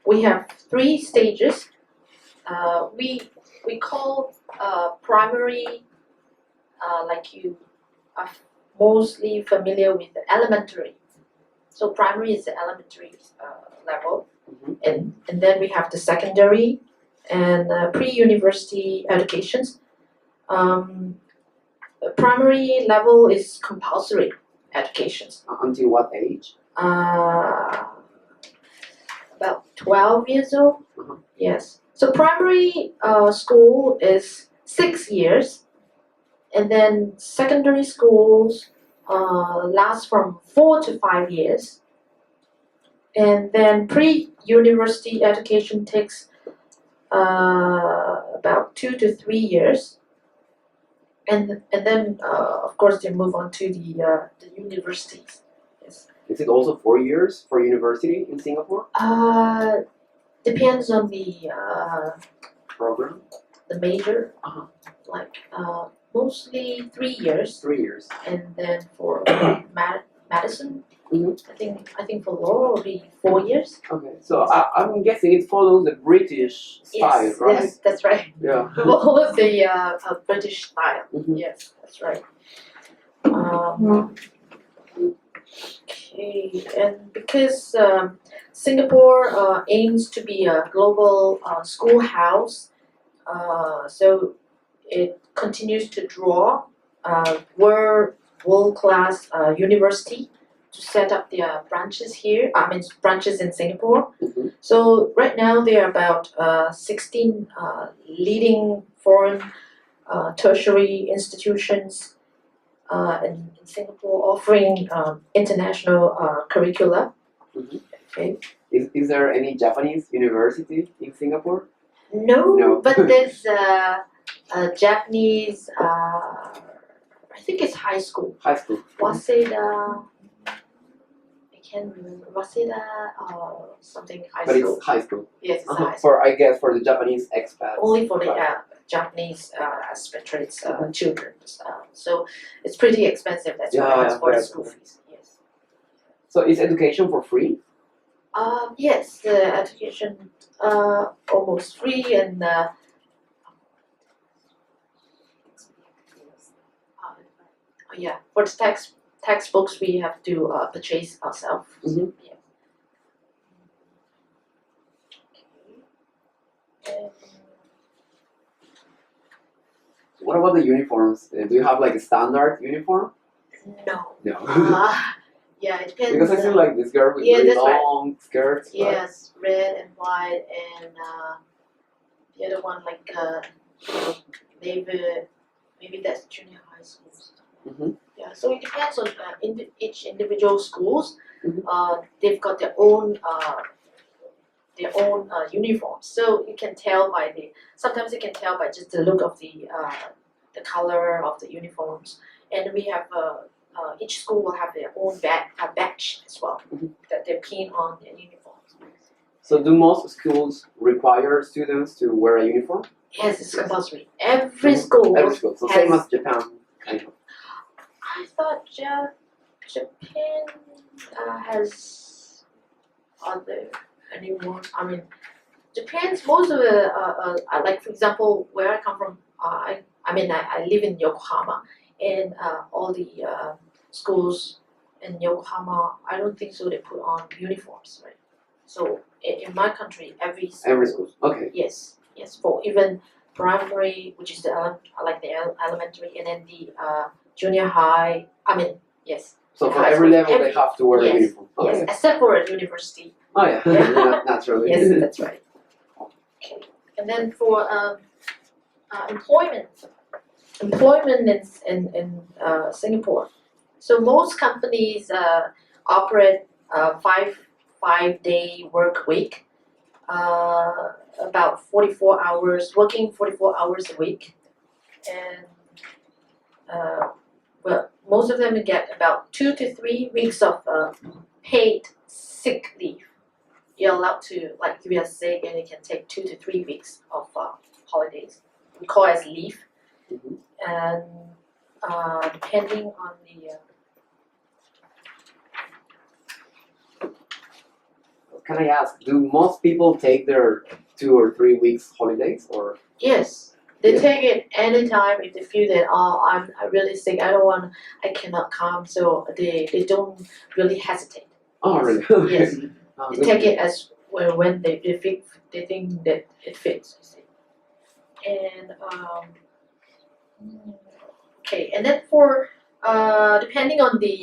we have 3 stages. We call primary, like you are mostly familiar with the elementary. So primary is the elementary level, and then we have the secondary and pre-university educations. Primary level is compulsory educations. Until what age? About 12 years old. Uh-huh. Yes. So primary school is 6 years, and then secondary schools last from 4 to 5 years, and then pre-university education takes about 2 to 3 years, and then of course they move on to the universities. Yes. Is it also 4 years for university in Singapore Depends on the program? major. Uh-huh. Like mostly 3 years, 3 years. and then for medicine, Mhm. I think for law will be 4 years. Okay, so I'm guessing it follows the British style, Yes, right? yes, that's right. Yeah. Follows the British style. Mhm. Yes, that's right. Okay, and because Singapore aims to be a global schoolhouse, so it continues to draw world-class university to set up their branches here. Branches in Singapore. Mhm. So right now there are about 16 leading foreign tertiary institutions in Singapore offering international curricula. Mhm. Okay. Is there any Japanese university in Singapore? No, but there's a Japanese. I think it's high school. High school. Waseda. I can't remember. Waseda or something high But school. it's high school. Yes, it's a Uh-huh. high school. For I guess for the Japanese expats. Only for the Right. Japanese expatriates children. So it's pretty expensive. That's why Yeah, it's for the right. school fees. Yes. So is education for free? Yes, the education almost free, and yeah, for the textbooks we have to purchase ourselves. Mhm. Yeah. Okay. What about the uniforms? Do you have like a standard uniform? No. No. Yeah, it depends. Because I see like this girl with Yeah, really that's right. long skirts. Right? Yes, red and white, and the other one like maybe that's junior high schools. Mhm. Yeah, so it depends on each individual schools. Mhm. They've got their own uniforms. So you can tell sometimes you can tell by just the look of the color of the uniforms. And we have each school will have their own badge as well Mhm. that they're keen on their uniforms. So do most schools require students to wear a uniform? Yes, it's compulsory. Every school. Every school. So same as Japan, kind of. I thought Japan has other anyone. I mean, Japan's most of the like for example, where I come from, I live in Yokohama, and all the schools in Yokohama, I don't think so. They put on uniforms, right? So in my country, every school. Okay. Yes, for even primary, which is the elementary, and then the junior high. Yes. So for high every school, level they have to wear a yes, uniform. Okay. Yes, except for a university. Oh yeah. Yeah. Naturally. Yes, that's right. Okay. And then for employment in Singapore. So most companies operate 5-day work week, about 44 hours, working 44 hours a week, and most of them get about 2 to 3 weeks of paid sick leave. You're allowed to, like, if you're sick, and you can take 2 to 3 weeks of holidays. We call it as leave. Mhm. And depending on the can I ask, do most people take their 2 or 3 weeks holidays or? Yes, they Yeah. take it anytime if they feel that I'm really sick. I cannot come. So they don't really hesitate. Oh, Yes. really? Okay. Yes. Oh, They good take to it as when they think that it fits. You see. And okay, and then for depending on the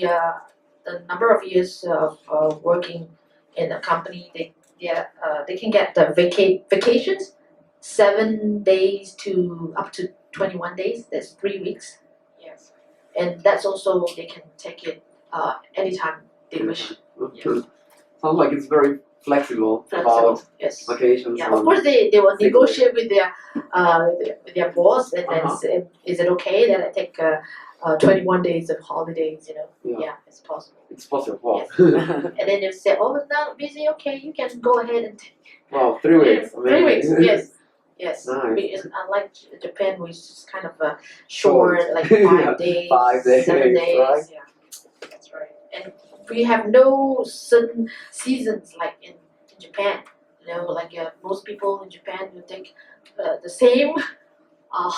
number of years of working in a company, they can get the vacations 7 days to up to 21 days. That's 3 weeks. Yes, and that's also they can take it anytime they wish. know. Sounds like it's very flexible Flexible. about Yes. vacations. Yeah, of course they will sick negotiate with their boss and then Uh-huh. say, is it okay that I take 21 days of holidays, Yeah. Yeah, it's possible. It's possible. Wow. And then if say, oh, it's not busy, okay, you can go ahead and take Wow, 3 weeks. 3 weeks, amazing. yes. Yes, Nice. because unlike Japan, which is kind of short, like Yeah, 5 days, 5 days, 7 days. right? Yeah, that's right. And we have no certain seasons like in Japan. Like most people in Japan will take the same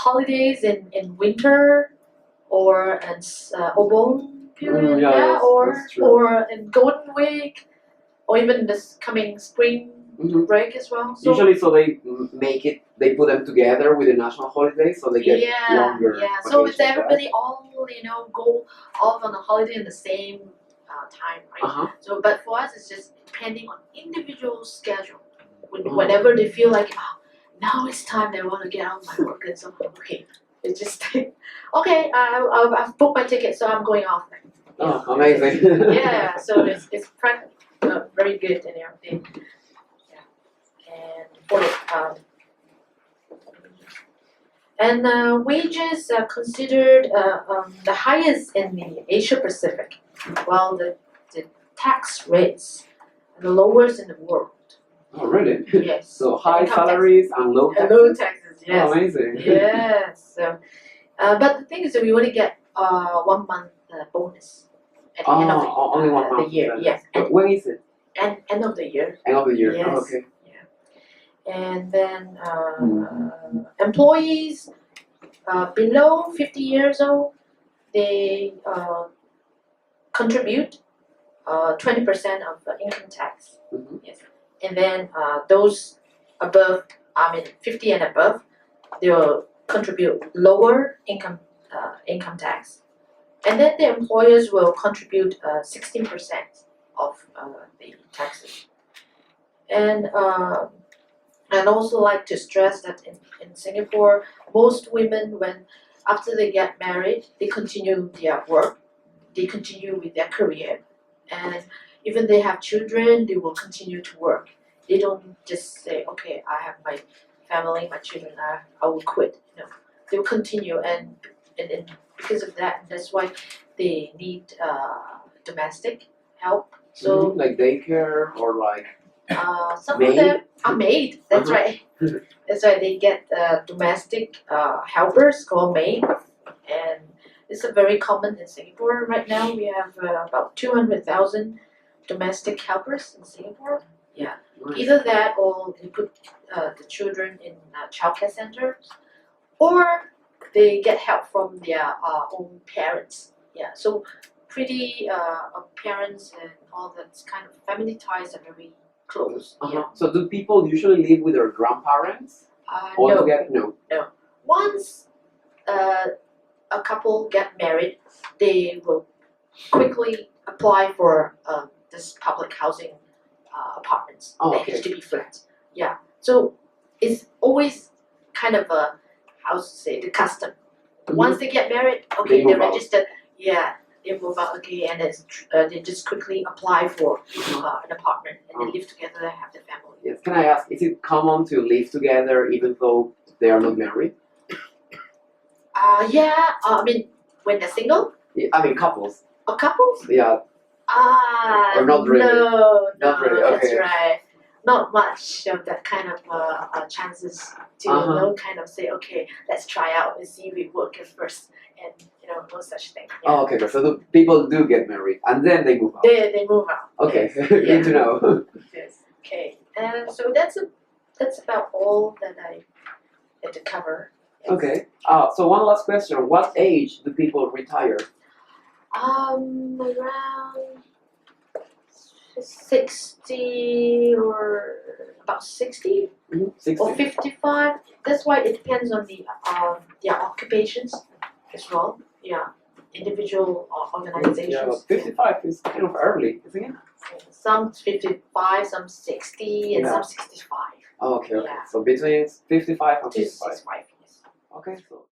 holidays in winter or in Obon period, yeah, or that's true. or in Golden Week, or even this coming spring Mhm. break as well. So Usually, so they make it, they put them together with the national holidays, so they get longer. so it's vacations, right? everybody all go off on a holiday in the same time, right? Uh-huh. So, but for us, it's just depending on individual schedule. Oh. Whenever they feel like, now it's time, they want to get out of my work, and so okay, it's just okay. I've booked my ticket, so I'm going off. Oh, amazing. Yeah, so it's very good and everything. Yeah, and for wages are considered the highest in the Asia Pacific, while the tax rates are the lowest in the world. Oh, really? Yes. So high Income tax. salaries and low And taxes? low taxes, yes. Oh, amazing. Yes. So, but the thing is that we only get 1 month bonus at the end of only 1 month. the year. then. Yes. But when is it? And end of the year. End of the year. Yes. Oh, okay. And then employees below 50 years old, they contribute 20% of the income tax. Mhm. Yes. And then those above, 50 and above, they will contribute lower income tax. And then the employers will contribute 16% of the taxes. And I'd also like to stress that in Singapore, most women, when after they get married, they continue their work, they continue with their career, and even they have children, they will continue to work. They don't just say, okay, I have my family, my children, I will quit. No, they will continue, and because of that, that's why they need domestic help. So Like daycare or like some maid? of them are maid. That's Uh-huh. right. That's right. They get domestic helpers called maid, and it's a very common in Singapore right now. We have about 200,000 domestic helpers in Singapore. Yeah, Nice. either that or they put the children in childcare centers, or they get help from their own parents. Yeah, so pretty parents and all that kind of family ties are very close. Uh-huh. So do people usually live with their grandparents? No. Altogether? No. Once a couple get married, they will quickly apply for this public housing apartments, Oh, the okay. HDB flats. Yeah, so it's always kind of a, how to say, the custom. Once they get married, okay, They they move out. registered. Yeah, they move out. Okay, and it's they just quickly apply for an apartment and they live together. They have their family. Yes. Can I ask, is it common to live together even though they are not married? Yeah. I mean, when they're single, I mean, couples. or couples. Yeah. Or not really. No, Not really, that's okay. right. Not much of that kind of chances to Uh-huh. kind of say, okay, let's try out and see if it works at first, and no such thing. Yeah. Oh, okay. So the people do get married and then they move out. They move out. Okay. Yes. Good to know. Yes. Okay, and so that's about all that I had to cover. Okay. So one last question. What age do people retire? Around 60 or about 60 60. or 55. That's why it depends on the occupations as well. Yeah, individual Yeah, organizations. but 55 is kind of early, isn't it? Some 55, some 60, and Yeah. some 65. Oh, okay. Yeah. So between 55 and To 55. 65, yes. Okay, so